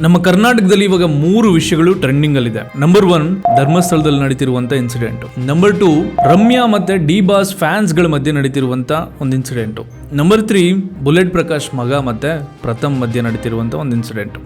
ನಮ್ಮ ಕರ್ನಾಟಕದಲ್ಲಿ ಇವಾಗ 3 ವಿಷಯಗಳು ಟ್ರೆಂಡಿಂಗ್ ಅಲ್ಲಿದೆ. ನಂಬರ್ 1 ಧರ್ಮಸ್ಥಳದಲ್ಲಿ ನಡೀತಿರುವಂತ ಇನ್ಸಿಡೆಂಟ್. ನಂಬರ್ 2 ರಮ್ಯಾ ಮತ್ತೆ ಡಿ ಬಾಸ್ ಫ್ಯಾನ್ಸ್ ಗಳ ಮಧ್ಯೆ ನಡೀತಿರುವಂತ ಒಂದು ಇನ್ಸಿಡೆಂಟ್. ನಂಬರ್ 3 ಬುಲೆಟ್ ಪ್ರಕಾಶ್ ಮಗ ಮತ್ತೆ ಪ್ರಥಮ್ ಮಧ್ಯೆ ನಡೀತಿರುವಂತ ಒಂದು ಇನ್ಸಿಡೆಂಟ್.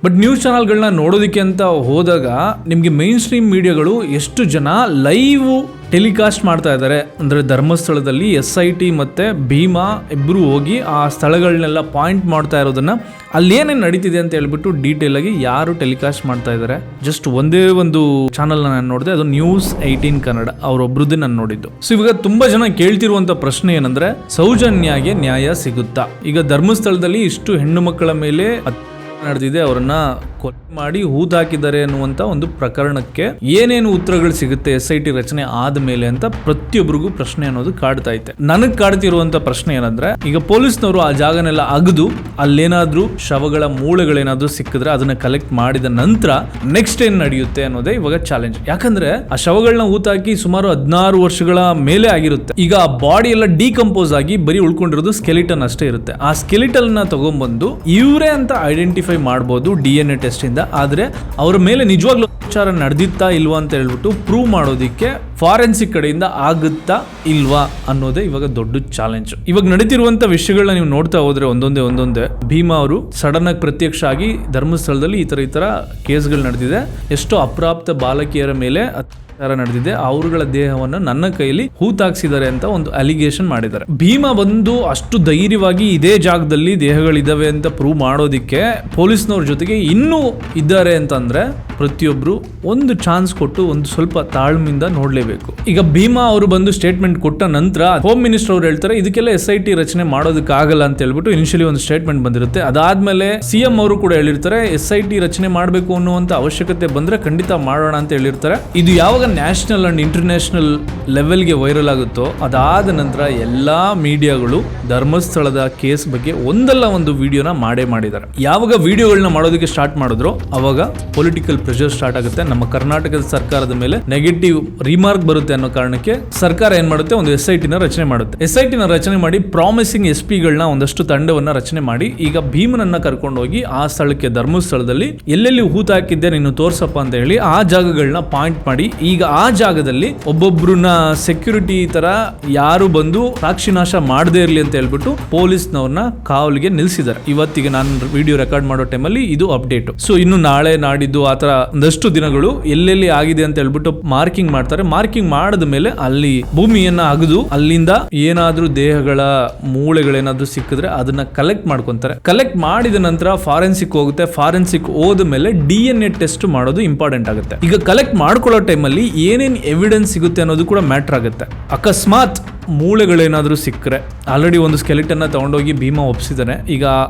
ಬಟ್ ನ್ಯೂಸ್ ಚಾನಲ್ಗಳನ್ನ ನೋಡೋದಕ್ಕೆ ಅಂತ ಹೋದಾಗ ನಿಮಗೆ ಮೈನ್ ಸ್ಟ್ರೀಮ್ ಮೀಡಿಯಾಗಳು ಎಷ್ಟು ಜನ ಲೈವ್ ಟೆಲಿಕಾಸ್ಟ್ ಮಾಡ್ತಾ ಇದ್ದಾರೆ ಅಂದರೆ ಧರ್ಮಸ್ಥಳದಲ್ಲಿ SIT ಮತ್ತು ಭೀಮಾ ಇಬ್ಬರು ಹೋಗಿ ಆ ಸ್ಥಳಗಳನ್ನೆಲ್ಲ ಪಾಯಿಂಟ್ ಮಾಡ್ತಾ ಇರೋದನ್ನ ಅಲ್ಲೇನೇನು ನಡೀತಿದೆ ಅಂತ ಹೇಳ್ಬಿಟ್ಟು ಡೀಟೇಲ್ ಆಗಿ ಯಾರು ಟೆಲಿಕಾಸ್ಟ್ ಮಾಡ್ತಾ ಇದ್ದಾರೆ. ಜಸ್ಟ್ ಒಂದೇ ಒಂದು ಚಾನಲ್ ನಾನು ನೋಡಿದೆ, ಅದು ನ್ಯೂಸ್ 18 ಕನ್ನಡ, ಅವರೊಬ್ರದ್ದೇ ನಾನು ನೋಡಿದ್ದು. ಸೊ ಇವಾಗ ತುಂಬಾ ಜನ ಕೇಳ್ತಿರುವಂತ ಪ್ರಶ್ನೆ ಏನಂದ್ರೆ ಸೌಜನ್ಯಾಗೆ ನ್ಯಾಯ ಸಿಗುತ್ತಾ? ಈಗ ಧರ್ಮಸ್ಥಳದಲ್ಲಿ ಇಷ್ಟು ಹೆಣ್ಣು ಮಕ್ಕಳ ಮೇಲೆ ನಡೆದಿದೆ, ಅವರನ್ನ ಕೊಲೆ ಮಾಡಿ ಹೂತಾಕಿದ್ದಾರೆ ಅನ್ನುವಂತ ಒಂದು ಪ್ರಕರಣಕ್ಕೆ ಏನೇನು ಉತ್ತರಗಳು ಸಿಗುತ್ತೆ SIT ರಚನೆ ಆದ್ಮೇಲೆ ಅಂತ ಪ್ರತಿಯೊಬ್ಬರಿಗೂ ಪ್ರಶ್ನೆ ಅನ್ನೋದು ಕಾಡ್ತಾ ಐತೆ. ನನಗ್ ಕಾಡ್ತಿರುವಂತ ಪ್ರಶ್ನೆ ಏನಂದ್ರೆ, ಈಗ ಪೊಲೀಸ್ನವರು ಆ ಜಾಗನೆಲ್ಲ ಅಗದು ಅಲ್ಲೇನಾದ್ರೂ ಶವಗಳ ಮೂಳೆಗಳೇನಾದ್ರೂ ಸಿಕ್ಕಿದ್ರೆ ಅದನ್ನ ಕಲೆಕ್ಟ್ ಮಾಡಿದ ನಂತರ ನೆಕ್ಸ್ಟ್ ಏನ್ ನಡೆಯುತ್ತೆ ಅನ್ನೋದೇ ಇವಾಗ ಚಾಲೆಂಜ್. ಯಾಕಂದ್ರೆ ಆ ಶವಗಳನ್ನ ಹೂತಾಕಿ ಸುಮಾರು 16 ವರ್ಷಗಳ ಮೇಲೆ ಆಗಿರುತ್ತೆ. ಈಗ ಆ ಬಾಡಿ ಎಲ್ಲ ಡಿಕಂಪೋಸ್ ಆಗಿ ಬರೀ ಉಳ್ಕೊಂಡಿರೋದು ಸ್ಕೆಲಿಟನ್ ಅಷ್ಟೇ ಇರುತ್ತೆ. ಆ ಸ್ಕೆಲಿಟನ್ ನ ತಗೊಂಡ್ಬಂದು ಇವರೇ ಅಂತ ಐಡೆಂಟಿಫೈ ಮಾಡಬಹುದು DNA ಟೆಸ್ಟ್ ಇಂದ. ಆದ್ರೆ ಅವರ ಮೇಲೆ ನಿಜವಾಗ್ಲೂ ವಿಚಾರ ನಡೆದಿತ್ತಾ ಇಲ್ವಾ ಅಂತ ಹೇಳ್ಬಿಟ್ಟು ಪ್ರೂವ್ ಮಾಡೋದಿಕ್ಕೆ ಫಾರೆನ್ಸಿಕ್ ಕಡೆಯಿಂದ ಆಗುತ್ತಾ ಇಲ್ವಾ ಅನ್ನೋದೇ ಇವಾಗ ದೊಡ್ಡ ಚಾಲೆಂಜ್. ಇವಾಗ ನಡೀತಿರುವಂತ ವಿಷಯಗಳನ್ನ ನೀವು ನೋಡ್ತಾ ಹೋದ್ರೆ ಒಂದೊಂದೇ ಭೀಮಾ ಅವರು ಸಡನ್ ಆಗಿ ಪ್ರತ್ಯಕ್ಷ ಆಗಿ ಧರ್ಮಸ್ಥಳದಲ್ಲಿ ಈ ತರ ಕೇಸ್ಗಳು ನಡೆದಿದೆ, ಎಷ್ಟೋ ಅಪ್ರಾಪ್ತ ಬಾಲಕಿಯರ ಮೇಲೆ ನಡೆದಿದೆ, ಅವರುಗಳ ದೇಹವನ್ನು ನನ್ನ ಕೈಯಲ್ಲಿ ಹೂತಾಕ್ಸಿದ್ದಾರೆ ಅಂತ ಒಂದು ಅಲಿಗೇಷನ್ ಮಾಡಿದ್ದಾರೆ. ಭೀಮಾ ಬಂದು ಅಷ್ಟು ಧೈರ್ಯವಾಗಿ ಇದೇ ಜಾಗದಲ್ಲಿ ದೇಹಗಳಿದಾವೆ ಅಂತ ಪ್ರೂವ್ ಮಾಡೋದಿಕ್ಕೆ ಪೊಲೀಸ್ನವ್ರ ಜೊತೆಗೆ ಇನ್ನೂ ಇದ್ದಾರೆ ಅಂತಂದ್ರೆ ಪ್ರತಿಯೊಬ್ರು ಒಂದು ಚಾನ್ಸ್ ಕೊಟ್ಟು ಒಂದು ಸ್ವಲ್ಪ ತಾಳ್ಮೆಯಿಂದ ನೋಡ್ಲೇಬೇಕು. ಈಗ ಭೀಮಾ ಅವರು ಬಂದು ಸ್ಟೇಟ್ಮೆಂಟ್ ಕೊಟ್ಟ ನಂತರ ಹೋಮ್ ಮಿನಿಸ್ಟರ್ ಅವರು ಹೇಳ್ತಾರೆ ಇದಕ್ಕೆಲ್ಲ SIT ರಚನೆ ಮಾಡೋದಕ್ಕಾಗಲ್ಲ ಅಂತ ಹೇಳ್ಬಿಟ್ಟು ಇನಿಷಿಯಲಿ ಒಂದು ಸ್ಟೇಟ್ಮೆಂಟ್ ಬಂದಿರುತ್ತೆ. ಅದಾದ್ಮೇಲೆ CM ಅವರು ಕೂಡ ಹೇಳಿರ್ತಾರೆ SIT ರಚನೆ ಮಾಡಬೇಕು ಅನ್ನುವಂತ ಅವಶ್ಯಕತೆ ಬಂದ್ರೆ ಖಂಡಿತ ಮಾಡೋಣ ಅಂತ ಹೇಳಿರ್ತಾರೆ. ಇದು ಯಾವಾಗ ನ್ಯಾಷನಲ್ ಅಂಡ್ ಇಂಟರ್ನ್ಯಾಷನಲ್ ಲೆವೆಲ್ಗೆ ವೈರಲ್ ಆಗುತ್ತೋ ಅದಾದ ನಂತರ ಎಲ್ಲಾ ಮೀಡಿಯಾಗಳು ಧರ್ಮಸ್ಥಳದ ಕೇಸ್ ಬಗ್ಗೆ ಒಂದಲ್ಲ ಒಂದು ವಿಡಿಯೋನ ಮಾಡಿದ್ದಾರೆ. ಯಾವಾಗ ವಿಡಿಯೋಗಳನ್ನ ಮಾಡೋದಕ್ಕೆ ಸ್ಟಾರ್ಟ್ ಮಾಡಿದ್ರು ಅವಾಗ ಪೊಲಿಟಿಕಲ್ ಪ್ರೆಷರ್ ಸ್ಟಾರ್ಟ್ ಆಗುತ್ತೆ. ನಮ್ಮ ಕರ್ನಾಟಕದ ಸರ್ಕಾರದ ಮೇಲೆ ನೆಗೆಟಿವ್ ರಿಮಾರ್ಕ್ ಬರುತ್ತೆ ಅನ್ನೋ ಕಾರಣಕ್ಕೆ ಸರ್ಕಾರ ಏನ್ ಮಾಡುತ್ತೆ, ಒಂದು SIT ನ ರಚನೆ ಮಾಡುತ್ತೆ. SIT ನ ರಚನೆ ಮಾಡಿ ಪ್ರಾಮಿಸಿಂಗ್ SP ಗಳನ್ನ ಒಂದಷ್ಟು ತಂಡವನ್ನ ರಚನೆ ಮಾಡಿ ಈಗ ಭೀಮನನ್ನ ಕರ್ಕೊಂಡು ಹೋಗಿ ಆ ಸ್ಥಳಕ್ಕೆ ಧರ್ಮಸ್ಥಳದಲ್ಲಿ ಎಲ್ಲೆಲ್ಲಿ ಹೂತಾಕಿದ್ದೆ ನೀನು ತೋರ್ಸಪ್ಪ ಅಂತ ಹೇಳಿ ಆ ಜಾಗಗಳನ್ನ ಪಾಯಿಂಟ್ ಮಾಡಿ ಈಗ ಆ ಜಾಗದಲ್ಲಿ ಒಬ್ಬೊಬ್ರನ್ನ ಸೆಕ್ಯೂರಿಟಿ ತರ ಯಾರು ಬಂದು ಸಾಕ್ಷಿನಾಶ ಮಾಡದೇ ಇರಲಿ ಅಂತ ಹೇಳ್ಬಿಟ್ಟು ಪೊಲೀಸ್ನವ್ರನ್ನ ಕಾವಲಿಗೆ ನಿಲ್ಸಿದ್ದಾರೆ. ಇವತ್ತಿಗೆ ನಾನು ವಿಡಿಯೋ ರೆಕಾರ್ಡ್ ಮಾಡೋ ಟೈಮಲ್ಲಿ ಇದು ಅಪ್ಡೇಟ್. ಸೊ ಇನ್ನು ನಾಳೆ ನಾಡಿದ್ದು ಆತರ ಒಂದಷ್ಟು ದಿನಗಳು ಎಲ್ಲೆಲ್ಲಿ ಆಗಿದೆ ಅಂತ ಹೇಳ್ಬಿಟ್ಟು ಮಾರ್ಕಿಂಗ್ ಮಾಡ್ತಾರೆ. ಮಾರ್ಕಿಂಗ್ ಮಾಡಿದ ಮೇಲೆ ಅಲ್ಲಿ ಭೂಮಿಯನ್ನ ಅಗದು ಅಲ್ಲಿಂದ ಏನಾದ್ರೂ ದೇಹಗಳ ಮೂಳೆಗಳೇನಾದ್ರೂ ಸಿಕ್ಕಿದ್ರೆ ಅದನ್ನ ಕಲೆಕ್ಟ್ ಮಾಡ್ಕೊಂತಾರೆ. ಕಲೆಕ್ಟ್ ಮಾಡಿದ ನಂತರ ಫಾರೆನ್ಸಿಕ್ ಹೋಗುತ್ತೆ. ಫಾರೆನ್ಸಿಕ್ ಹೋದ ಮೇಲೆ DNA ಟೆಸ್ಟ್ ಮಾಡೋದು ಇಂಪಾರ್ಟೆಂಟ್ ಆಗುತ್ತೆ. ಈಗ ಕಲೆಕ್ಟ್ ಮಾಡ್ಕೊಳ್ಳೋ ಟೈಮಲ್ಲಿ ಏನೇನ್ ಎವಿಡೆನ್ಸ್ ಸಿಗುತ್ತೆ ಅನ್ನೋದು ಕೂಡ ಮ್ಯಾಟರ್ ಆಗುತ್ತೆ. ಅಕಸ್ಮಾತ್ ಮೂಳೆಗಳೇನಾದ್ರೂ ಸಿಕ್ಕರೆ ಆಲ್ರೆಡಿ ಒಂದು ಸ್ಕೆಲಿಟನ್ ನ ತಗೊಂಡೋಗಿ ಭೀಮಾ ಒಪ್ಸಿದಾನೆ. ಈಗ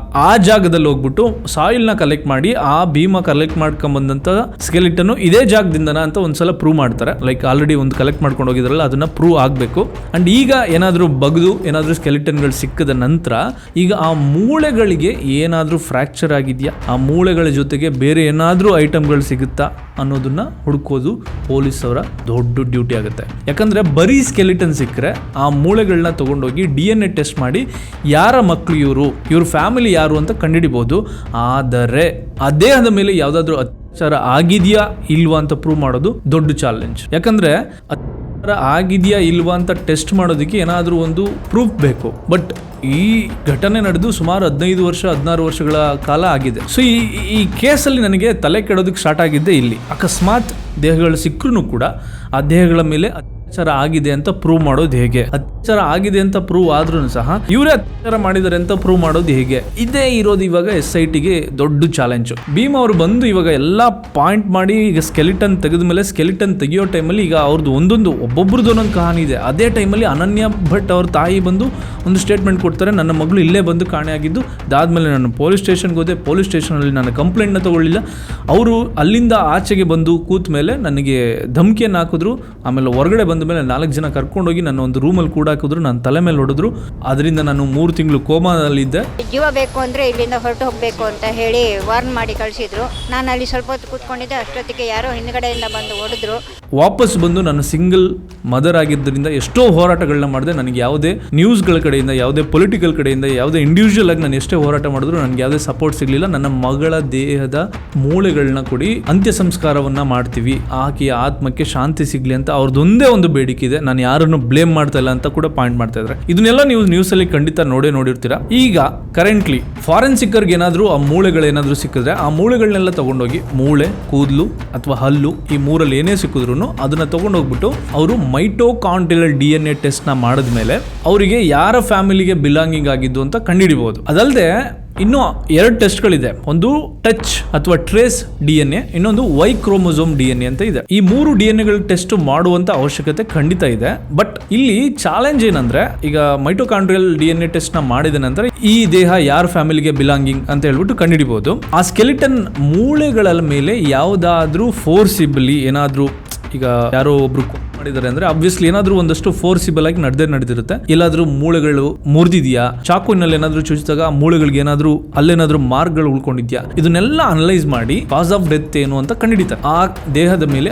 ಆ ಜಾಗದಲ್ಲಿ ಹೋಗ್ಬಿಟ್ಟು ಸಾಯಿಲ್ ನ ಕಲೆಕ್ಟ್ ಮಾಡಿ ಆ ಭೀಮಾ ಕಲೆಕ್ಟ್ ಮಾಡ್ಕೊಂಡ್ಬಂದಂತ ಸ್ಕೆಲಿಟನ್ ಇದೇ ಜಾಗದಿಂದನ ಅಂತ ಒಂದ್ಸಲ ಪ್ರೂವ್ ಮಾಡ್ತಾರೆ. ಲೈಕ್ ಆಲ್ರೆಡಿ ಒಂದು ಕಲೆಕ್ಟ್ ಮಾಡ್ಕೊಂಡು ಹೋಗಿದ್ರಲ್ಲ ಅದನ್ನ ಪ್ರೂವ್ ಆಗ್ಬೇಕು. ಅಂಡ್ ಈಗ ಏನಾದ್ರೂ ಬಗ್ದು ಏನಾದ್ರೂ ಸ್ಕೆಲಿಟನ್ಗಳು ಸಿಕ್ಕದ ನಂತರ ಈಗ ಆ ಮೂಳೆಗಳಿಗೆ ಏನಾದ್ರೂ ಫ್ರಾಕ್ಚರ್ ಆಗಿದ್ಯಾ, ಆ ಮೂಳೆಗಳ ಜೊತೆಗೆ ಬೇರೆ ಏನಾದ್ರೂ ಐಟಮ್ಗಳು ಸಿಗುತ್ತಾ ಅನ್ನೋದನ್ನ ಹುಡುಕೋದು ಪೊಲೀಸ್ ಅವರ ದೊಡ್ಡ ಡ್ಯೂಟಿ ಆಗುತ್ತೆ. ಯಾಕಂದ್ರೆ ಬರೀ ಸ್ಕೆಲಿಟನ್ ಸಿಕ್ಕರೆ ಆ ಮೂಳೆಗಳನ್ನ ತಗೊಂಡೋಗಿ DNA ಟೆಸ್ಟ್ ಮಾಡಿ ಯಾರ ಮಕ್ಕಳು ಇವ್ರ ಫ್ಯಾಮಿಲಿ ಯಾರು ಅಂತ ಕಂಡುಹಿಡಿಬಹುದು. ಆದರೆ ಆ ದೇಹದ ಮೇಲೆ ಯಾವ್ದಾದ್ರು ಅತ್ಯಾಚಾರ ಆಗಿದೆಯಾ ಇಲ್ವಾ ಅಂತ ಪ್ರೂವ್ ಮಾಡೋದು ದೊಡ್ಡ ಚಾಲೆಂಜ್. ಯಾಕಂದ್ರೆ ಆಗಿದೆಯಾ ಇಲ್ವಾ ಅಂತ ಟೆಸ್ಟ್ ಮಾಡೋದಕ್ಕೆ ಏನಾದ್ರೂ ಒಂದು ಪ್ರೂಫ್ ಬೇಕು. ಬಟ್ ಈ ಘಟನೆ ನಡೆದು ಸುಮಾರು 16 ವರ್ಷಗಳ ಕಾಲ ಆಗಿದೆ. ಸೊ ಈ ಕೇಸಲ್ಲಿ ನನಗೆ ತಲೆ ಕೆಡೋದಕ್ಕೆ ಸ್ಟಾರ್ಟ್ ಆಗಿದ್ದೆ ಇಲ್ಲಿ. ಅಕಸ್ಮಾತ್ ದೇಹಗಳು ಸಿಕ್ಕರೂ ಕೂಡ ಆ ದೇಹಗಳ ಮೇಲೆ ಅತ್ಯಾಚಾರ ಆಗಿದೆ ಅಂತ ಪ್ರೂವ್ ಮಾಡೋದು ಹೇಗೆ? ಅತ್ಯಾಚಾರ ಆಗಿದೆ ಅಂತ ಪ್ರೂವ್ ಆದ್ರೂ ಸಹ ಇವರೇ ಅತ್ಯಾಚಾರ ಮಾಡಿದ್ದಾರೆ ಅಂತ ಪ್ರೂವ್ ಮಾಡೋದು ಹೇಗೆ? ಇದೇ ಇರೋದು ಇವಾಗ SITಗೆ ದೊಡ್ಡ ಚಾಲೆಂಜ್. ಭೀಮಾ ಅವರು ಬಂದು ಇವಾಗ ಎಲ್ಲಾ ಪಾಯಿಂಟ್ ಮಾಡಿ ಈಗ ಸ್ಕೆಲಿಟನ್ ತೆಗೆದ ಮೇಲೆ ಸ್ಕೆಲಿಟನ್ ತೆಗಿಯೋ ಟೈಮಲ್ಲಿ ಈಗ ಅವ್ರದ್ದು ಒಬ್ಬೊಬ್ರದ್ದು ಒಂದೊಂದು ಕಹಾನಿ ಇದೆ. ಅದೇ ಟೈಮಲ್ಲಿ ಅನನ್ಯ ಭಟ್ ಅವ್ರ ತಾಯಿ ಬಂದು ಒಂದು ಸ್ಟೇಟ್ಮೆಂಟ್ ಕೊಡ್ತಾರೆ, ನನ್ನ ಮಗಳು ಇಲ್ಲೇ ಬಂದು ಕಾಣೆಯಾಗಿದ್ದು, ಅದಾದ್ಮೇಲೆ ನಾನು ಪೊಲೀಸ್ ಸ್ಟೇಷನ್ಗೆ ಹೋದೆ, ಪೊಲೀಸ್ ಸ್ಟೇಷನಲ್ಲಿ ನಾನು ಕಂಪ್ಲೇಂಟ್ನ ತಗೊಳ್ಳಿಲ್ಲ. ಅವರು ಅಲ್ಲಿಂದ ಆಚೆಗೆ ಬಂದು ಕೂತ ಮೇಲೆ ನನಗೆ ಧಮಕಿಯನ್ನು ಹಾಕಿದ್ರು. ಆಮೇಲೆ ಹೊರಗಡೆ ಬಂದ ಮೇಲೆ 4 ಜನ ಕರ್ಕೊಂಡೋಗಿ ನನ್ನ ಒಂದು ರೂಮಲ್ಲಿ ಕೂಡ ಹಾಕಿದ್ರು, ನನ್ನ ತಲೆ ಮೇಲೆ ಹೊಡೆದ್ರು. ಅದರಿಂದ ನಾನು 3 ತಿಂಗಳು ಕೋಮಾದಲ್ಲಿದ್ದೆ. ಜೀವ ಬೇಕು ಅಂದರೆ ಇಲ್ಲಿಂದ ಹೊರಟು ಹೋಗಬೇಕು ಅಂತ ಹೇಳಿ ವಾರ್ನ್ ಮಾಡಿ ಕಳಿಸಿದ್ರು. ನಾನು ಅಲ್ಲಿ ಸ್ವಲ್ಪ ಹೊತ್ತು ಕೂತ್ಕೊಂಡಿದ್ದೆ. ಅಷ್ಟೊತ್ತಿಗೆ ಯಾರೋ ಹಿಂದ್ಗಡೆಯಿಂದ ಬಂದು ಹೊಡೆದ್ರು. ವಾಪಸ್ ಬಂದು ನಾನು ಸಿಂಗಲ್ ಮದರ್ ಆಗಿದ್ದರಿಂದ ಎಷ್ಟೋ ಹೋರಾಟಗಳನ್ನ ಮಾಡಿದೆ. ನನಗೆ ಯಾವುದೇ ನ್ಯೂಸ್ಗಳ ಕಡೆಯಿಂದ, ಯಾವುದೇ ಪೊಲಿಟಿಕಲ್ ಕಡೆಯಿಂದ, ಯಾವುದೇ ಇಂಡಿವಿಜುವಲ್ ಆಗಿ ನಾನು ಎಷ್ಟೇ ಹೋರಾಟ ಮಾಡಿದ್ರು ನನಗೆ ಯಾವುದೇ ಸಪೋರ್ಟ್ ಸಿಗಲಿಲ್ಲ. ನನ್ನ ಮಗಳ ದೇಹದ ಮೂಳೆಗಳನ್ನ ಕೊಡಿ, ಅಂತ್ಯ ಸಂಸ್ಕಾರವನ್ನ ಮಾಡ್ತೀವಿ, ಆಕೆಯ ಆತ್ಮಕ್ಕೆ ಶಾಂತಿ ಸಿಗ್ಲಿ ಅಂತ ಅವ್ರದ್ದೊಂದೇ ಒಂದು ಬೇಡಿಕೆ ಇದೆ. ನಾನು ಯಾರನ್ನು ಬ್ಲೇಮ್ ಮಾಡ್ತಾ ಇಲ್ಲ ಅಂತ ಕೂಡ ಪಾಯಿಂಟ್ ಮಾಡ್ತಾ ಇದ್ದಾರೆ. ಇದನ್ನೆಲ್ಲ ನೀವು ನ್ಯೂಸ್ ಅಲ್ಲಿ ಖಂಡಿತ ನೋಡಿರ್ತೀರಾ. ಈಗ ಕರೆಂಟ್ಲಿ ಫಾರೆನ್ಸಿಕರ್ಗೆ ಏನಾದರೂ ಆ ಮೂಳೆಗಳೇನಾದರೂ ಸಿಕ್ಕಿದ್ರೆ ಆ ಮೂಳೆಗಳನ್ನೆಲ್ಲ ತಗೊಂಡೋಗಿ, ಮೂಳೆ, ಕೂದಲು ಅಥವಾ ಹಲ್ಲು, ಈ ಮೂರಲ್ಲಿ ಏನೇ ಸಿಕ್ಕಿದ್ರು ಅದನ್ನ ತಗೊಂಡೋಗ್ಬಿಟ್ಟು ಅವರು ಮೈಟೋಕಾಂಡ್ರಿಯಲ್ DNA ಟೆಸ್ಟ್ ನ ಮಾಡಿದ್ಮೇಲೆ ಅವರಿಗೆ ಯಾರ ಫ್ಯಾಮಿಲಿಗೆ ಬಿಲಾಂಗಿಂಗ್ ಆಗಿದ್ದು ಅಂತ ಕಂಡುಹಿಡಿಬಹುದು. ಅದಲ್ಲದೆ ಇನ್ನು 2 ಟೆಸ್ಟ್ಗಳಿದೆ. ಒಂದು ಟಚ್ ಅಥವಾ ಟ್ರೇಸ್ DNA, ಇನ್ನೊಂದು ವೈ ಕ್ರೋಮೋಸೋಮ್ DNA ಅಂತ ಇದೆ. ಈ 3 DNA ಟೆಸ್ಟ್ ಮಾಡುವಂತ ಅವಶ್ಯಕತೆ ಖಂಡಿತ ಇದೆ. ಬಟ್ ಇಲ್ಲಿ ಚಾಲೆಂಜ್ ಏನಂದ್ರೆ, ಈಗ ಮೈಟೋಕಾಂಡ್ರಿಯಲ್ DNA ಟೆಸ್ಟ್ ನ ಮಾಡಿದ ನಂತರ ಈ ದೇಹ ಯಾರ ಫ್ಯಾಮಿಲಿಗೆ ಬಿಲಾಂಗಿಂಗ್ ಅಂತ ಹೇಳ್ಬಿಟ್ಟು ಕಂಡುಹಿಡಿಬಹುದು. ಆ ಸ್ಕೆಲಿಟನ್ ಮೂಳೆಗಳ ಮೇಲೆ ಯಾವುದಾದ್ರೂ ಫೋರ್ಸಿಬಲಿ ಏನಾದ್ರೂ, ಈಗ ಯಾರೋ ಒಬ್ರು ಮಾಡಿದ್ದಾರೆ ಅಂದ್ರೆ ಆಬ್ವಿಯಸ್ಲಿ ಏನಾದ್ರೂ ಒಂದಷ್ಟು ಫೋರ್ಸಿಬಲ್ ಆಗಿ ನಡೆದಿರುತ್ತೆ. ಎಲ್ಲಾದ್ರೂ ಮೂಳೆಗಳು ಮುರಿದಿದ್ಯಾ, ಚಾಕುವಿನಲ್ಲಿ ಏನಾದ್ರೂ ಚುಚ್ಚಿದಾಗ ಆ ಮೂಳೆಗಳಿಗೆ ಏನಾದ್ರೂ ಅಲ್ಲೇನಾದ್ರೂ ಮಾರ್ಕ್ಗಳು ಉಳ್ಕೊಂಡಿದ್ಯಾ, ಇದನ್ನೆಲ್ಲ ಅನಲೈಸ್ ಮಾಡಿ ಕಾಸ್ ಆಫ್ ಡೆತ್ ಏನು ಅಂತ ಕಂಡುಹಿಡಿತಾರೆ. ಆ ದೇಹದ ಮೇಲೆ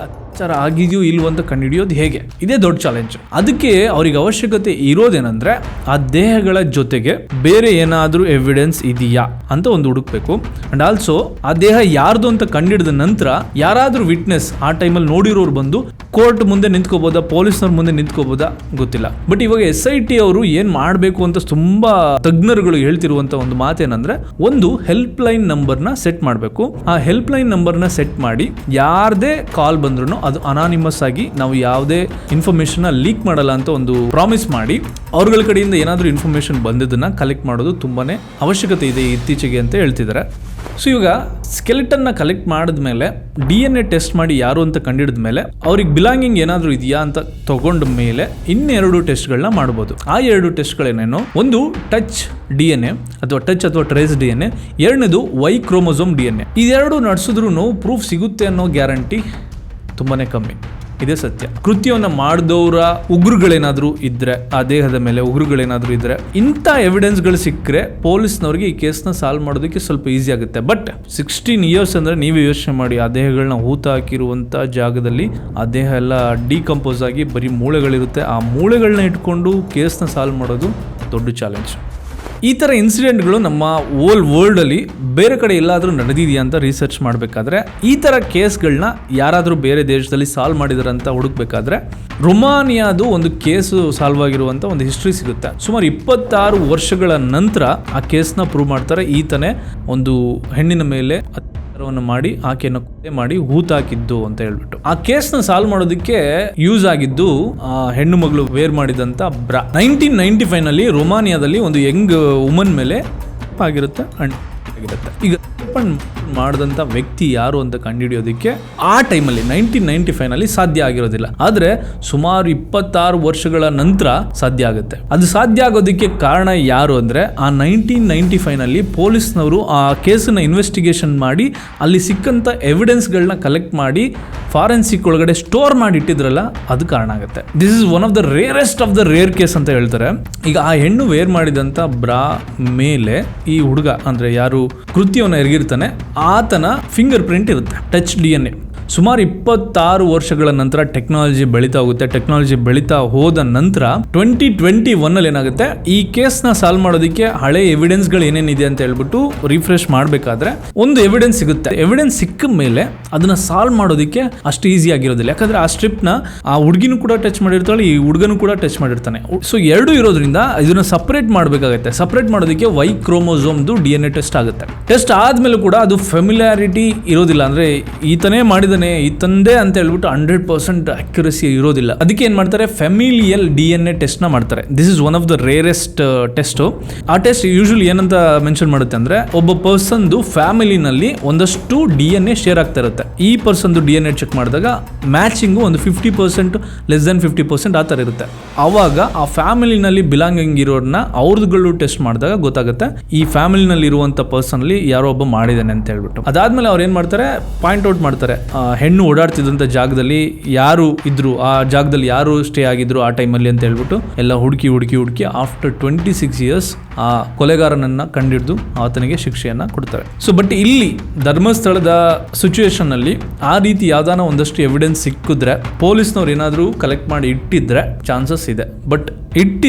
ಆಗಿದೆಯೋ ಇಲ್ವೋ ಅಂತ ಕಂಡುಹಿಡಿಯೋದು ಹೇಗೆ, ಇದೇ ದೊಡ್ಡ ಚಾಲೆಂಜ್. ಅದಕ್ಕೆ ಅವ್ರಿಗೆ ಅವಶ್ಯಕತೆ ಇರೋದೇನಂದ್ರೆ ಆ ದೇಹಗಳ ಜೊತೆಗೆ ಬೇರೆ ಏನಾದ್ರೂ ಎವಿಡೆನ್ಸ್ ಇದೆಯಾ ಅಂತ ಒಂದು ಹುಡುಕ್ಬೇಕು. ಅಂಡ್ ಆಲ್ಸೋ ಆ ದೇಹ ಯಾರ್ದು ಅಂತ ಕಂಡುಹಿಡಿದ ನಂತರ ಯಾರಾದ್ರೂ ವಿಟ್ನೆಸ್ ಆ ಟೈಮಲ್ಲಿ ನೋಡಿರೋರು ಬಂದು ಕೋರ್ಟ್ ಮುಂದೆ ನಿಂತ್ಕೋಬೋದಾ, ಪೊಲೀಸ್ನವ್ರ ಮುಂದೆ ನಿಂತ್ಕೋಬೋದಾ ಗೊತ್ತಿಲ್ಲ. ಬಟ್ ಇವಾಗ SIT ಅವರು ಏನ್ ಮಾಡಬೇಕು ಅಂತ ತುಂಬಾ ತಜ್ಞರುಗಳು ಹೇಳ್ತಿರುವಂತ ಒಂದು ಮಾತೇನಂದ್ರೆ, ಒಂದು ಹೆಲ್ಪ್ ಲೈನ್ ನಂಬರ್ನ ಸೆಟ್ ಮಾಡಬೇಕು. ಆ ಹೆಲ್ಪ್ ಲೈನ್ ನಂಬರ್ನ ಸೆಟ್ ಮಾಡಿ ಯಾರದೇ ಕಾಲ್ ಬಂದ್ರು ಅದು ಅನಾನಿಮಸ್ ಆಗಿ ನಾವು ಯಾವುದೇ ಇನ್ಫಾರ್ಮೇಶನ್ ಲೀಕ್ ಮಾಡಲ್ಲ ಅಂತ ಒಂದು ಪ್ರಾಮಿಸ್ ಮಾಡಿ ಅವ್ರಗಳ ಕಡೆಯಿಂದ ಏನಾದರೂ ಇನ್ಫಾರ್ಮೇಶನ್ ಬಂದಿದ್ದನ್ನ ಕಲೆಕ್ಟ್ ಮಾಡೋದು ತುಂಬಾನೇ ಅವಶ್ಯಕತೆ ಇದೆ ಇತ್ತೀಚೆಗೆ ಅಂತ ಹೇಳ್ತಿದ್ದಾರೆ. ಸೊ ಇವಾಗ ಸ್ಕೆಲಿಟನ್ನ ಕಲೆಕ್ಟ್ ಮಾಡಿದ್ಮೇಲೆ DNA ಟೆಸ್ಟ್ ಮಾಡಿ ಯಾರು ಅಂತ ಕಂಡಿಡಿದ ಮೇಲೆ ಅವ್ರಿಗೆ ಬಿಲಾಂಗಿಂಗ್ ಏನಾದರೂ ಇದೆಯಾ ಅಂತ ತಗೊಂಡ ಮೇಲೆ ಇನ್ನೆರಡು ಟೆಸ್ಟ್ಗಳನ್ನ ಮಾಡ್ಬೋದು. ಆ 2 ಟೆಸ್ಟ್ಗಳೇನೇನು, ಒಂದು ಟಚ್ DNA ಅಥವಾ ಟಚ್ ಅಥವಾ ಟ್ರೇಸ್ DNA, ಎರಡನೇದು ವೈ ಕ್ರೋಮೋಸೋಮ್ DNA. ಇದೆರಡು ನಡೆಸಿದ್ರು ಪ್ರೂಫ್ ಸಿಗುತ್ತೆ ಅನ್ನೋ ಗ್ಯಾರಂಟಿ ತುಂಬಾನೇ ಕಮ್ಮಿ. ಇದೇ ಸತ್ಯ. ಕೃತ್ಯವನ್ನು ಮಾಡಿದವರ ಉಗುರುಗಳೇನಾದ್ರೂ ಇದ್ರೆ, ಆ ದೇಹದ ಮೇಲೆ ಉಗುರುಗಳೇನಾದ್ರೂ ಇದ್ರೆ, ಇಂಥ ಎವಿಡೆನ್ಸ್ಗಳು ಸಿಕ್ಕರೆ ಪೊಲೀಸ್ನವ್ರಿಗೆ ಈ ಕೇಸ್ನ ಸಾಲ್ವ್ ಮಾಡೋದಕ್ಕೆ ಸ್ವಲ್ಪ ಈಸಿ ಆಗುತ್ತೆ. ಬಟ್ 16 ಇಯರ್ಸ್ ಅಂದ್ರೆ ನೀವೇ ಯೋಚನೆ ಮಾಡಿ, ಆ ದೇಹಗಳನ್ನ ಹೂತ ಹಾಕಿರುವಂತ ಜಾಗದಲ್ಲಿ ಆ ದೇಹ ಎಲ್ಲ ಡಿಕಂಪೋಸ್ ಆಗಿ ಬರೀ ಮೂಳೆಗಳಿರುತ್ತೆ. ಆ ಮೂಳೆಗಳನ್ನ ಇಟ್ಕೊಂಡು ಕೇಸ್ನ ಸಾಲ್ವ್ ಮಾಡೋದು ದೊಡ್ಡ ಚಾಲೆಂಜ್. ಈ ಥರ ಇನ್ಸಿಡೆಂಟ್ಗಳು ನಮ್ಮ ಓಲ್ ವರ್ಲ್ಡಲ್ಲಿ ಬೇರೆ ಕಡೆ ಎಲ್ಲಾದರೂ ನಡೆದಿದೆಯಾ ಅಂತ ರಿಸರ್ಚ್ ಮಾಡಬೇಕಾದ್ರೆ, ಈ ಥರ ಕೇಸ್ಗಳನ್ನ ಯಾರಾದರೂ ಬೇರೆ ದೇಶದಲ್ಲಿ ಸಾಲ್ವ್ ಮಾಡಿದಾರೆ ಅಂತ ಹುಡುಕ್ಬೇಕಾದ್ರೆ ರೊಮಾನಿಯಾದು ಒಂದು ಕೇಸು ಸಾಲ್ವ್ ಆಗಿರುವಂಥ ಒಂದು ಹಿಸ್ಟ್ರಿ ಸಿಗುತ್ತೆ. ಸುಮಾರು 26 ವರ್ಷಗಳ ನಂತರ ಆ ಕೇಸ್ನ ಪ್ರೂವ್ ಮಾಡ್ತಾರೆ. ಈತನೇ ಒಂದು ಹೆಣ್ಣಿನ ಮೇಲೆ ಮಾಡಿ ಆಕೆಯನ್ನು ಕೊಲೆ ಮಾಡಿ ಹೂತಾಕಿದ್ದು ಅಂತ ಹೇಳ್ಬಿಟ್ಟು. ಆ ಕೇಸ್ನ ಸಾಲ್ವ್ ಮಾಡೋದಕ್ಕೆ ಯೂಸ್ ಆಗಿದ್ದು ಹೆಣ್ಣು ಮಗಳು ವೇರ್ ಮಾಡಿದಂತ ಬ್ರಾ. 1995 ನಲ್ಲಿ ರೊಮಾನಿಯಾದಲ್ಲಿ ಒಂದು ಯಂಗ್ ವುಮನ್ ಮೇಲೆ ಆಗಿರುತ್ತೆ. ಈಗ ಮಾಡಿದಂಥ ವ್ಯಕ್ತಿ ಯಾರು ಅಂತ ಕಂಡುಹಿಡಿಯೋದಕ್ಕೆ ಆ ಟೈಮಲ್ಲಿ 1995 ನಲ್ಲಿ ಸಾಧ್ಯ ಆಗಿರೋದಿಲ್ಲ. ಆದರೆ ಸುಮಾರು 26 ವರ್ಷಗಳ ನಂತರ ಸಾಧ್ಯ ಆಗುತ್ತೆ. ಅದು ಸಾಧ್ಯ ಆಗೋದಕ್ಕೆ ಕಾರಣ ಯಾರು ಅಂದರೆ, ಆ 1995 ನಲ್ಲಿ ಪೊಲೀಸ್ನವರು ಆ ಕೇಸನ್ನ ಇನ್ವೆಸ್ಟಿಗೇಷನ್ ಮಾಡಿ ಅಲ್ಲಿ ಸಿಕ್ಕಂಥ ಎವಿಡೆನ್ಸ್ಗಳನ್ನ ಕಲೆಕ್ಟ್ ಮಾಡಿ ಫಾರೆನ್ಸಿಕ್ ಒಳಗಡೆ ಸ್ಟೋರ್ ಮಾಡಿ ಇಟ್ಟಿದ್ರಲ್ಲ, ಅದು ಕಾರಣ ಆಗುತ್ತೆ. This is one of the rarest of the rare case ಅಂತ ಹೇಳ್ತಾರೆ. ಈಗ ಆ ಹೆಣ್ಣು ವೇರ್ ಮಾಡಿದಂಥ ಬ್ರಾ ಮೇಲೆ ಈ ಹುಡುಗ ಅಂದ್ರೆ ಯಾರು ಕೃತ್ಯವನ್ನು ಎರಗಿರ್ತಾನೆ ಆತನ ಫಿಂಗರ್ ಪ್ರಿಂಟ್ ಇರುತ್ತೆ, ಟಚ್ DNA. ಸುಮಾರು 26 ವರ್ಷಗಳ ನಂತರ ಟೆಕ್ನಾಲಜಿ ಬೆಳೀತಾ ಹೋಗುತ್ತೆ. ಟೆಕ್ನಾಲಜಿ ಬೆಳೀತಾ ಹೋದ ನಂತರ 2021 ಏನಾಗುತ್ತೆ, ಈ ಕೇಸ್ನ ಸಾಲ್ವ್ ಮಾಡೋದಕ್ಕೆ ಹಳೆ ಎವಿಡೆನ್ಸ್ಗಳು ಏನೇನಿದೆ ಅಂತ ಹೇಳ್ಬಿಟ್ಟು ರಿಫ್ರೆಶ್ ಮಾಡಬೇಕಾದ್ರೆ ಒಂದು ಎವಿಡೆನ್ಸ್ ಸಿಗುತ್ತೆ. ಎವಿಡೆನ್ಸ್ ಸಿಕ್ಕ ಮೇಲೆ ಅದನ್ನ ಸಾಲ್ವ್ ಮಾಡೋದಕ್ಕೆ ಅಷ್ಟು ಈಸಿ ಆಗಿರೋದಿಲ್ಲ. ಯಾಕಂದ್ರೆ ಆ ಸ್ಟ್ರಿಪ್ನ ಆ ಹುಡುಗಿನೂ ಕೂಡ ಟಚ್ ಮಾಡಿರ್ತಾಳೆ, ಈ ಹುಡುಗನೂ ಕೂಡ ಟಚ್ ಮಾಡಿರ್ತಾನೆ. ಸೊ ಎರಡು ಇರೋದ್ರಿಂದ ಇದನ್ನ ಸಪರೇಟ್ ಮಾಡಬೇಕಾಗುತ್ತೆ. ಸಪರೇಟ್ ಮಾಡೋದಕ್ಕೆ ವೈ ಕ್ರೋಮೋಸೋಮ್ದು DNA ಟೆಸ್ಟ್ ಆಗುತ್ತೆ. ಟೆಸ್ಟ್ ಆದ್ಮೇಲೆ ಕೂಡ ಅದು ಫೆಮಿಲಿಯಾರಿಟಿ ಇರೋದಿಲ್ಲ. ಅಂದ್ರೆ ಈತನೇ ಮಾಡಿದ ತಂದೆ ಅಂತ ಹೇಳ್ಬಿಟ್ಟು 100% ಅಕ್ಯುರಸಿ ಇರೋದಿಲ್ಲ. ಅದಕ್ಕೆ ಏನ್ ಮಾಡ್ತಾರೆ, ಫೆಮಿಲಿಯಲ್ DNA ಟೆಸ್ಟ್ ನ ಮಾಡ್ತಾರೆ. This is one of the rarest test. ಆ ಟೆಸ್ಟ್ ಯೂಶುವಲಿ ಏನಂತ ಮೆನ್ಷನ್ ಮಾಡುತ್ತೆ ಅಂದ್ರೆ, ಒಬ್ಬ ಪರ್ಸನ್ದು ಫ್ಯಾಮಿಲಿನಲ್ಲಿ ಒಂದಷ್ಟು DNA ಶೇರ್ ಆಗ್ತಾ ಇರುತ್ತೆ. ಈ ಪರ್ಸನ್ದು DNA ಚೆಕ್ ಮಾಡಿದಾಗ ಮ್ಯಾಚಿಂಗು ಒಂದು 50% ಲೆಸ್ ದನ್ 50% ಆ ಥರ ಇರುತ್ತೆ. ಅವಾಗ ಆ ಫ್ಯಾಮಿಲಿನಲ್ಲಿ ಬಿಲಾಂಗಿಂಗ್ ಇರೋರ್ನ ಅವ್ರದ್ದುಗಳು ಟೆಸ್ಟ್ ಮಾಡಿದಾಗ ಗೊತ್ತಾಗುತ್ತೆ ಈ ಫ್ಯಾಮಿಲಿನಲ್ಲಿ ಇರುವಂತ ಪರ್ಸನ್ ಅಲ್ಲಿ ಯಾರೋ ಒಬ್ಬ ಮಾಡಿದಾನೆ ಅಂತ ಹೇಳ್ಬಿಟ್ಟು. ಅದಾದ್ಮೇಲೆ ಅವ್ರು ಏನ್ ಮಾಡ್ತಾರೆ, ಪಾಯಿಂಟ್ ಔಟ್ ಮಾಡ್ತಾರೆ, ಹೆಣ್ಣು ಓಡಾಡ್ತಿದ್ದಂಥ ಜಾಗದಲ್ಲಿ ಯಾರು ಇದ್ರು, ಆ ಜಾಗದಲ್ಲಿ ಯಾರು ಸ್ಟೇ ಆಗಿದ್ರು ಆ ಟೈಮಲ್ಲಿ ಅಂತ ಹೇಳ್ಬಿಟ್ಟು ಎಲ್ಲ ಹುಡುಕಿ ಆಫ್ಟರ್ 26 ಇಯರ್ಸ್ ಆ ಕೊಲೆಗಾರನನ್ನ ಕಂಡಿಡಿದು ಆತನಿಗೆ ಶಿಕ್ಷೆಯನ್ನ ಕೊಡ್ತಾರೆ. ಸೊ ಬಟ್ ಇಲ್ಲಿ ಧರ್ಮಸ್ಥಳದ ಸಿಚುವೇಶನ್ ಅಲ್ಲಿ ಆ ರೀತಿ ಯಾವ್ದಾನ ಒಂದಷ್ಟು ಎವಿಡೆನ್ಸ್ ಸಿಕ್ಕಿದ್ರೆ ಪೊಲೀಸ್ನವ್ರು ಏನಾದರೂ ಕಲೆಕ್ಟ್ ಮಾಡಿ ಇಟ್ಟಿದ್ರೆ ಚಾನ್ಸಸ್ ಇದೆ. ಬಟ್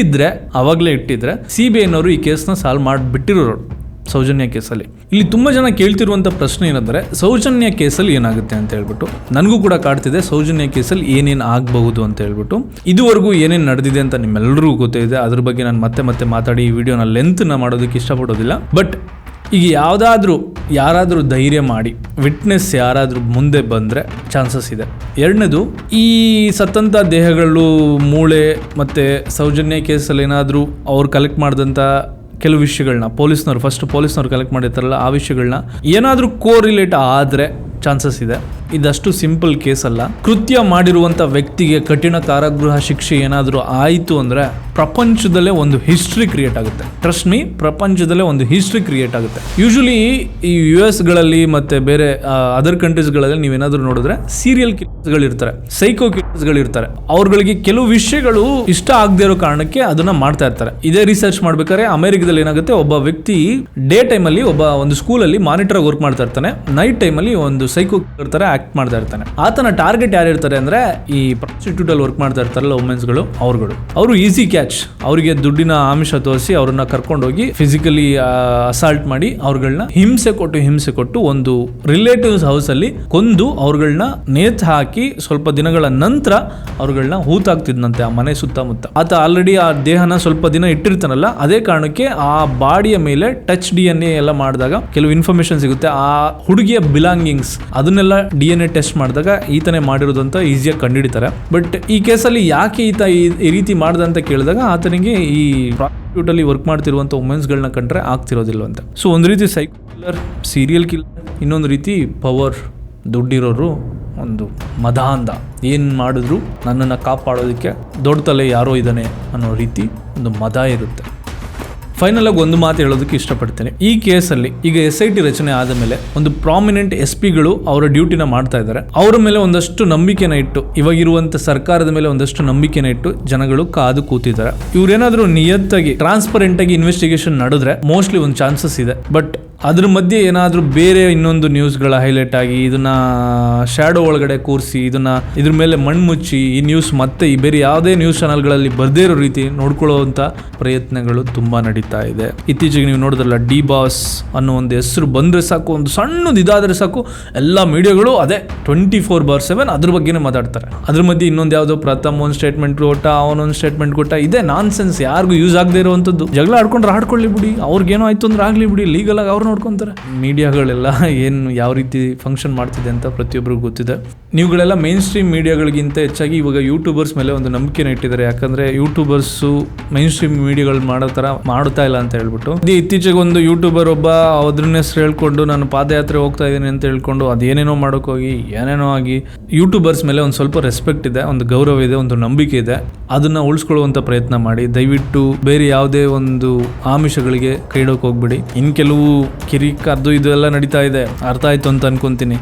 ಅವಾಗಲೇ ಇಟ್ಟಿದ್ರೆ CBI ನವರು ಈ ಕೇಸ್ನ ಸಾಲ್ವ್ ಮಾಡಿಬಿಟ್ಟಿರೋರು ಸೌಜನ್ಯ ಕೇಸಲ್ಲಿ. ಇಲ್ಲಿ ತುಂಬ ಜನ ಕೇಳ್ತಿರುವಂಥ ಪ್ರಶ್ನೆ ಏನಂದರೆ ಸೌಜನ್ಯ ಕೇಸಲ್ಲಿ ಏನಾಗುತ್ತೆ ಅಂತ ಹೇಳ್ಬಿಟ್ಟು ನನಗೂ ಕೂಡ ಕಾಡ್ತಿದೆ. ಸೌಜನ್ಯ ಕೇಸಲ್ಲಿ ಏನೇನು ಆಗಬಹುದು ಅಂತ ಹೇಳ್ಬಿಟ್ಟು ಇದುವರೆಗೂ ಏನೇನು ನಡೆದಿದೆ ಅಂತ ನಿಮ್ಮೆಲ್ಲರಿಗೂ ಗೊತ್ತಿದೆ. ಅದ್ರ ಬಗ್ಗೆ ನಾನು ಮತ್ತೆ ಮಾತಾಡಿ ಈ ವಿಡಿಯೋನ ಲೆಂತ್ನ ಮಾಡೋದಕ್ಕೆ ಇಷ್ಟಪಡೋದಿಲ್ಲ. ಬಟ್ ಈಗ ಯಾರಾದರೂ ಧೈರ್ಯ ಮಾಡಿ ವಿಟ್ನೆಸ್ ಯಾರಾದರೂ ಮುಂದೆ ಬಂದರೆ ಚಾನ್ಸಸ್ ಇದೆ. ಎರಡನೇದು, ಈ ಸತ್ತಂಥ ದೇಹಗಳು ಮೂಳೆ ಮತ್ತು ಸೌಜನ್ಯ ಕೇಸಲ್ಲಿ ಏನಾದರೂ ಅವ್ರು ಕಲೆಕ್ಟ್ ಮಾಡಿದಂಥ ಕೆಲವು ವಿಷಯಗಳನ್ನ ಪೊಲೀಸ್ನವ್ರು ಕಲೆಕ್ಟ್ ಮಾಡಿರ್ತಾರಲ್ಲ ಆ ವಿಷಯಗಳನ್ನ ಏನಾದರೂ ಕೋರಿಲೇಟ್ ಆದರೆ ಚಾನ್ಸಸ್ ಇದೆ. ಇದಷ್ಟು ಸಿಂಪಲ್ ಕೇಸ್ ಅಲ್ಲ. ಕೃತ್ಯ ಮಾಡಿರುವಂಥ ವ್ಯಕ್ತಿಗೆ ಕಠಿಣ ಕಾರಾಗೃಹ ಶಿಕ್ಷೆ ಏನಾದರೂ ಆಯಿತು ಅಂದರೆ ಪ್ರಪಂಚದಲ್ಲೇ ಒಂದು ಹಿಸ್ಟ್ರಿ ಕ್ರಿಯೇಟ್ ಆಗುತ್ತೆ. ಟ್ರಸ್ಟ್ ಮೀ, ಪ್ರಪಂಚದಲ್ಲೇ ಒಂದು ಹಿಸ್ಟ್ರಿ ಕ್ರಿಯೇಟ್ ಆಗುತ್ತೆ. ಯೂಶಲಿ ಈ US ಮತ್ತು ಬೇರೆ ಅದರ್ ಕಂಟ್ರೀಸ್ಗಳಲ್ಲಿ ನೀವೇನಾದರೂ ನೋಡಿದ್ರೆ ಸೀರಿಯಲ್ ಕಿಲ್ಲರ್ಸ್ಗಳಿರ್ತಾರೆ, ಸೈಕೋ ಕಿಲ್ಲರ್ಸ್ಗಳಿರ್ತಾರೆ. ಅವ್ರಗಳಿಗೆ ಕೆಲವು ವಿಷಯಗಳು ಇಷ್ಟ ಆಗದೆ ಇರೋ ಕಾರಣಕ್ಕೆ ಅದನ್ನ ಮಾಡ್ತಾ ಇರ್ತಾರೆ. ಇದೇ ರಿಸರ್ಚ್ ಮಾಡ್ಬೇಕಾದ್ರೆ ಅಮೆರಿಕದಲ್ಲಿ ಏನಾಗುತ್ತೆ, ಒಬ್ಬ ವ್ಯಕ್ತಿ ಡೇ ಟೈಮಲ್ಲಿ ಒಂದು ಸ್ಕೂಲಲ್ಲಿ ಮಾನಿಟರ್ ವರ್ಕ್ ಮಾಡ್ತಾ ಇರ್ತಾನೆ, ನೈಟ್ ಟೈಮಲ್ಲಿ ಒಂದು ಸೈಕೋ ಕಿಲ್ಲರ್ ತರ ಆಕ್ಟ್ ಮಾಡ್ತಾ ಇರ್ತಾನೆ. ಆತನ ಟಾರ್ಗೆಟ್ ಯಾರು ಇರ್ತಾರೆ ಅಂದ್ರೆ ಈ ಪ್ರಾಸ್ಟಿಟ್ಯೂಟ್ ಅಲ್ಲಿ ವರ್ಕ್ ಮಾಡ್ತಾ ಇರ್ತಾರಲ್ಲ ವುಮೆನ್ಸ್ಗಳು, ಅವರು ಈಸಿ ಕ್ಯಾಚ್. ಅವರಿಗೆ ದುಡ್ಡಿನ ಆಮಿಷ ತೋರಿಸಿ ಅವ್ರನ್ನ ಕರ್ಕೊಂಡೋಗಿ ಫಿಸಿಕಲಿ ಅಸಾಲ್ಟ್ ಮಾಡಿ ಅವ್ರಗಳನ್ನ ಹಿಂಸೆ ಕೊಟ್ಟು ಒಂದು ರಿಲೇಟಿವ್ಸ್ ಹೌಸ್ ಅಲ್ಲಿ ಕೊಂದು ಅವ್ರಗಳನ್ನ ನೇತ್ ಹಾಕಿ ಸ್ವಲ್ಪ ದಿನಗಳ ನಂತರ ಅವ್ರಗಳನ್ನ ಹೂತಾಗ್ತಿದ್ನಂತೆ ಆ ಮನೆ ಸುತ್ತಮುತ್ತ. ಆತ ಆಲ್ರೆಡಿ ಆ ದೇಹನ ಸ್ವಲ್ಪ ದಿನ ಇಟ್ಟಿರ್ತಾನಲ್ಲ, ಅದೇ ಕಾರಣಕ್ಕೆ ಆ ಬಾಡಿಯ ಮೇಲೆ ಟಚ್ DNA ಎಲ್ಲ ಮಾಡಿದಾಗ ಕೆಲವು ಇನ್ಫಾರ್ಮೇಶನ್ ಸಿಗುತ್ತೆ. ಆ ಹುಡುಗಿಯ ಬಿಲಾಂಗಿಂಗ್ಸ್ ಅದನ್ನೆಲ್ಲ DNA ಟೆಸ್ಟ್ ಮಾಡಿದಾಗ ಈತನೇ ಮಾಡಿರೋದು ಅಂತ ಈಸಿಯಾಗಿ ಕಂಡುಹಿಡಿತಾರೆ. ಬಟ್ ಈ ಕೇಸಲ್ಲಿ ಯಾಕೆ ಈತ ಈ ರೀತಿ ಮಾಡ್ದ ಅಂತ ಕೇಳಿದಾಗ ಆತನಿಗೆ ಈ ಪ್ರಾಸ್ಟಿಟ್ಯೂಟ್ ಅಲ್ಲಿ ವರ್ಕ್ ಮಾಡ್ತಿರುವಂಥ ವುಮೆನ್ಸ್ಗಳನ್ನ ಕಂಡ್ರೆ ಆಗ್ತಿರೋದಿಲ್ವಂತೆ. ಸೊ ಒಂದು ರೀತಿ ಸೈಕೋ ಕಿಲ್ಲರ್, ಸೀರಿಯಲ್ ಕಿಲ್ಲರ್, ಇನ್ನೊಂದು ರೀತಿ ಪವರ್, ದುಡ್ಡಿರೋರು, ಒಂದು ಮದ ಅಂದ ಏನು ಮಾಡಿದ್ರು ನನ್ನನ್ನು ಕಾಪಾಡೋದಕ್ಕೆ ದೊಡ್ಡ ತಲೆ ಯಾರೋ ಇದ್ದಾನೆ ಅನ್ನೋ ರೀತಿ ಒಂದು ಮದ ಇರುತ್ತೆ. ಫೈನಲ್ ಆಗಿ ಒಂದು ಮಾತು ಹೇಳೋದಕ್ಕೆ ಇಷ್ಟಪಡ್ತೇನೆ. ಈ ಕೇಸಲ್ಲಿ ಈಗ SIT ರಚನೆ ಆದ ಮೇಲೆ ಒಂದು ಪ್ರಾಮಿನೆಂಟ್ SP-ಗಳು ಅವರ ಡ್ಯೂಟಿನ ಮಾಡ್ತಾ ಇದ್ದಾರೆ. ಅವರ ಮೇಲೆ ಒಂದಷ್ಟು ನಂಬಿಕೆನ ಇಟ್ಟು, ಇವಾಗಿರುವಂತ ಸರ್ಕಾರದ ಮೇಲೆ ಒಂದಷ್ಟು ನಂಬಿಕೆನ ಇಟ್ಟು ಜನಗಳು ಕಾದು ಕೂತಿದ್ದಾರೆ. ಇವ್ರೇನಾದ್ರೂ ನಿಯತ್ತಾಗಿ ಟ್ರಾನ್ಸ್ಪರೆಂಟ್ ಆಗಿ ಇನ್ವೆಸ್ಟಿಗೇಷನ್ ನಡೆದ್ರೆ ಮೋಸ್ಟ್ಲಿ ಒಂದು ಚಾನ್ಸಸ್ ಇದೆ. ಬಟ್ ಅದ್ರ ಮಧ್ಯೆ ಏನಾದರೂ ಬೇರೆ ಇನ್ನೊಂದು ನ್ಯೂಸ್ಗಳ ಹೈಲೈಟ್ ಆಗಿ ಇದನ್ನ ಶ್ಯಾಡೋ ಒಳಗಡೆ ಕೂರಿಸಿ ಇದ್ರ ಮೇಲೆ ಮಣ್ಣು ಮುಚ್ಚಿ ಈ ನ್ಯೂಸ್ ಮತ್ತೆ ಈ ಬೇರೆ ಯಾವುದೇ ನ್ಯೂಸ್ ಚಾನಲ್ಗಳಲ್ಲಿ ಬರ್ದೇ ಇರೋ ರೀತಿ ನೋಡ್ಕೊಳ್ಳುವಂಥ ಪ್ರಯತ್ನಗಳು ತುಂಬಾ ನಡೀತಾ ಇದೆ. ಇತ್ತೀಚೆಗೆ ನೀವು ನೋಡಿದ್ರಲ್ಲ, ಡಿ-ಬಾಸ್ ಅನ್ನೋ ಒಂದು ಹೆಸರು ಬಂದರೆ ಸಾಕು, ಒಂದು ಸಣ್ಣದು ಇದಾದರೆ ಸಾಕು, ಎಲ್ಲ ಮೀಡಿಯಾಗಳು ಅದೇ 24/7 ಅದ್ರ ಬಗ್ಗೆನೇ ಮಾತಾಡ್ತಾರೆ. ಅದ್ರ ಮಧ್ಯೆ ಇನ್ನೊಂದು ಯಾವುದೋ ಪ್ರಥಮ್ ಒಂದು ಸ್ಟೇಟ್ಮೆಂಟ್ ಕೊಟ್ಟ, ಅವನೊಂದು ಸ್ಟೇಟ್ಮೆಂಟ್ ಕೊಟ್ಟ, ಇದೇ ನಾನ್ ಸೆನ್ಸ್, ಯಾರಿಗೂ ಯೂಸ್ ಆಗದೆ ಇರುವಂಥದ್ದು. ಜಗಳ ಆಡ್ಕೊಂಡ್ರೆ ಆಡ್ಕೊಳ್ಳಿ ಬಿಡಿ, ಅವ್ರಿಗೇನೋ ಆಯ್ತು ಅಂದ್ರೆ ಆಗಲಿ ಬಿಡಿ, ಲೀಗಲ್ ಆಗಿ ಅವ್ರು ನೋಡ್ಕೊಂತಾರೆ. ಮೀಡಿಯಾಗಳೆಲ್ಲ ಏನು ಯಾವ ರೀತಿ ಫಂಕ್ಷನ್ ಮಾಡ್ತಿದೆ ಅಂತ ಪ್ರತಿಯೊಬ್ಬರಿಗೂ ಗೊತ್ತಿದೆ. ನೀವುಗಳೆಲ್ಲ ಮೇನ್ ಸ್ಟ್ರೀಮ್ ಮೀಡಿಯಾಗಳಿಗಿಂತ ಹೆಚ್ಚಾಗಿ ಇವಾಗ ಯೂಟ್ಯೂಬರ್ಸ್ ಮೇಲೆ ಒಂದು ನಂಬಿಕೆನ ಇಟ್ಟಿದ್ದಾರೆ. ಯಾಕಂದ್ರೆ ಯೂಟ್ಯೂಬರ್ಸು ಮೇನ್ ಸ್ಟ್ರೀಮ್ ಮೀಡಿಯಾಗಳು ಮಾಡುತ್ತಾ ಇಲ್ಲ ಅಂತ ಹೇಳ್ಬಿಟ್ಟು. ಇತ್ತೀಚೆಗೆ ಒಂದು ಯೂಟ್ಯೂಬರ್ ಒಬ್ಬ ಅದ್ರನ್ನ ಹೆಸರು ಹೇಳ್ಕೊಂಡು ನಾನು ಪಾದಯಾತ್ರೆ ಹೋಗ್ತಾ ಇದ್ದೀನಿ ಅಂತ ಹೇಳ್ಕೊಂಡು ಅದೇನೇನೋ ಮಾಡೋಕ್ಕೋಗಿ ಏನೇನೋ ಆಗಿ ಯೂಟ್ಯೂಬರ್ಸ್ ಮೇಲೆ ಒಂದು ಸ್ವಲ್ಪ ರೆಸ್ಪೆಕ್ಟ್ ಇದೆ, ಒಂದು ಗೌರವ ಇದೆ, ಒಂದು ನಂಬಿಕೆ ಇದೆ. ಅದನ್ನ ಉಳಿಸ್ಕೊಳ್ಳುವಂತ ಪ್ರಯತ್ನ ಮಾಡಿ. ದಯವಿಟ್ಟು ಬೇರೆ ಯಾವುದೇ ಒಂದು ಆಮಿಷಗಳಿಗೆ ಕೈ ಇಡೋಕೆ ಹೋಗ್ಬಿಡಿ. ಇನ್ ಕೆಲವು ಕಿರಿಕ್ ಅದು ಇದು ಎಲ್ಲ ನಡೀತಾ ಇದೆ, ಅರ್ಥ ಆಯ್ತು ಅಂತ ಅನ್ಕೊಂತೀನಿ.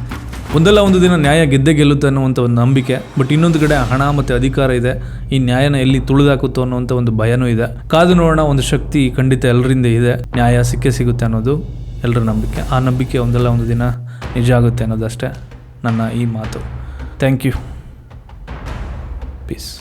ಒಂದಲ್ಲ ಒಂದು ದಿನ ನ್ಯಾಯ ಗೆದ್ದೇ ಗೆಲ್ಲುತ್ತೆ ಅನ್ನುವಂಥ ಒಂದು ನಂಬಿಕೆ. ಬಟ್ ಇನ್ನೊಂದು ಕಡೆ ಹಣ ಮತ್ತು ಅಧಿಕಾರ ಇದೆ, ಈ ನ್ಯಾಯನ ಎಲ್ಲಿ ತುಳಿದಾಕುತ್ತೋ ಅನ್ನುವಂಥ ಒಂದು ಭಯನೂ ಇದೆ. ಕಾದು ನೋಡೋಣ, ಒಂದು ಶಕ್ತಿ ಖಂಡಿತ ಎಲ್ಲರಿಂದ ಇದೆ, ನ್ಯಾಯ ಸಿಗುತ್ತೆ ಅನ್ನೋದು ಎಲ್ಲರ ನಂಬಿಕೆ. ಆ ನಂಬಿಕೆ ಒಂದಲ್ಲ ಒಂದು ದಿನ ನಿಜ ಆಗುತ್ತೆ ಅನ್ನೋದಷ್ಟೇ ನನ್ನ ಈ ಮಾತು. Thank you. ಪೀಸ್.